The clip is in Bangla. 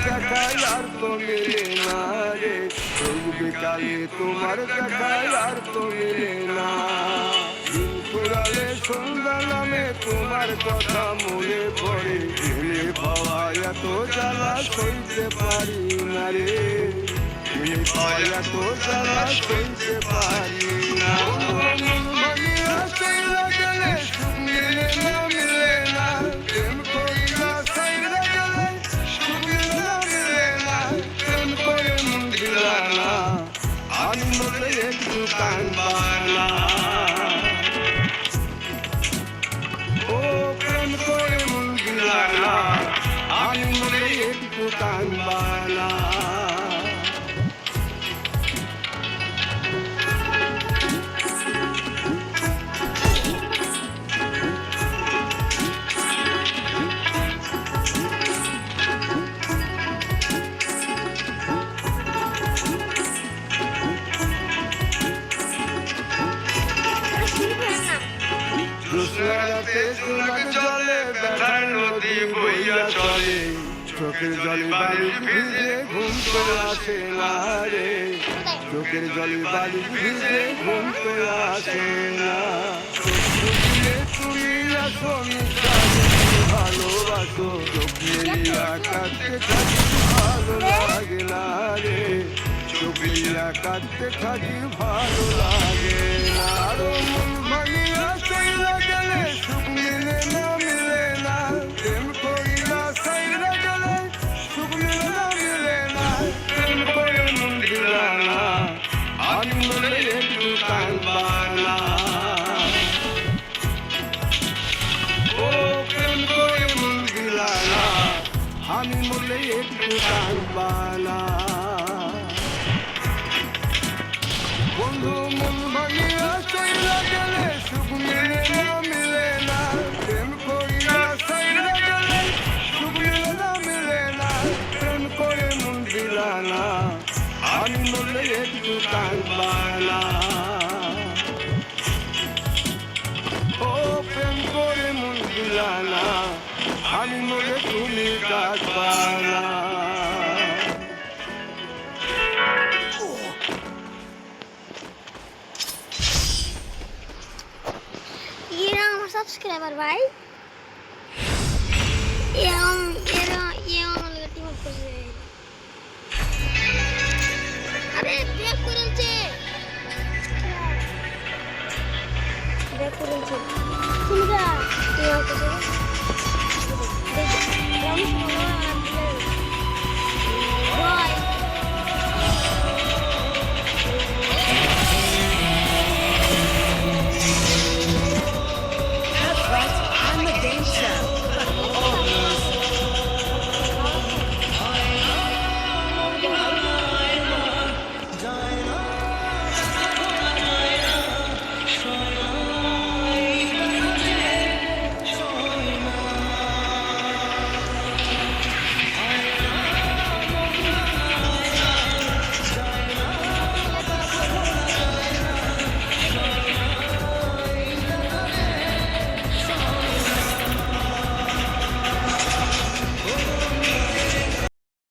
দেখায় আর তো মেলে না রে, রোজ বিকালে তোমার দেখায় আর তো মেলে না। দিন ফুরালে সন্ধ্যা নামে তোমার কথা মনে পড়ে, এলে পাওয়া এত জ্বালা সইতে পারি না রে, এলে পাওয়া এত জ্বালা সইতে পারি না। আমি মনে একটু কান বালা, ও প্রেম করে মন দিলা না, আমি মনে একটু কান বালা। রাতে জোনাক জলে ব্যথার নদী বইয়া চলে, চোখের জলে বালিশ ভিজে ঘুম তো আসে না রে, চোখের জলে বালিশ ভিজে ঘুম তো আসে না। তুমি আসো ভালোবাসো, চোখ মিলিয়া কাঁদতে থাকি ভালো লাগে না রে, চোখ মিলিয়া কাঁদতে থাকি ভালো লাগে না। আরো মন ভাঙিয়া চইলা গেলে সুখ মিলে না, মিলে না, প্রেম কইরা সাইরা গেলে সুখ মিলে না, মিলে না, প্রেম করে মন দিলা না, আমি মনে একটু কান বালা, ও প্রেম করে মন দিলা না, আমি মনে একটু কান বালা। বন্ধু মন ভাঙিয়া চইলা গেলে সুখ মিলে না, মিলে না, প্রেম কইরা সাইরা গেলে সুখ মিলে না, মিলে না, প্রেম করে মন দিলা না, আমি মনে একটু কান বালা, ও প্রেম করে মন দিলা না, আমি মনে তুমি কাজ বালা। ये ना हमारा सब्सक्राइबर भाई।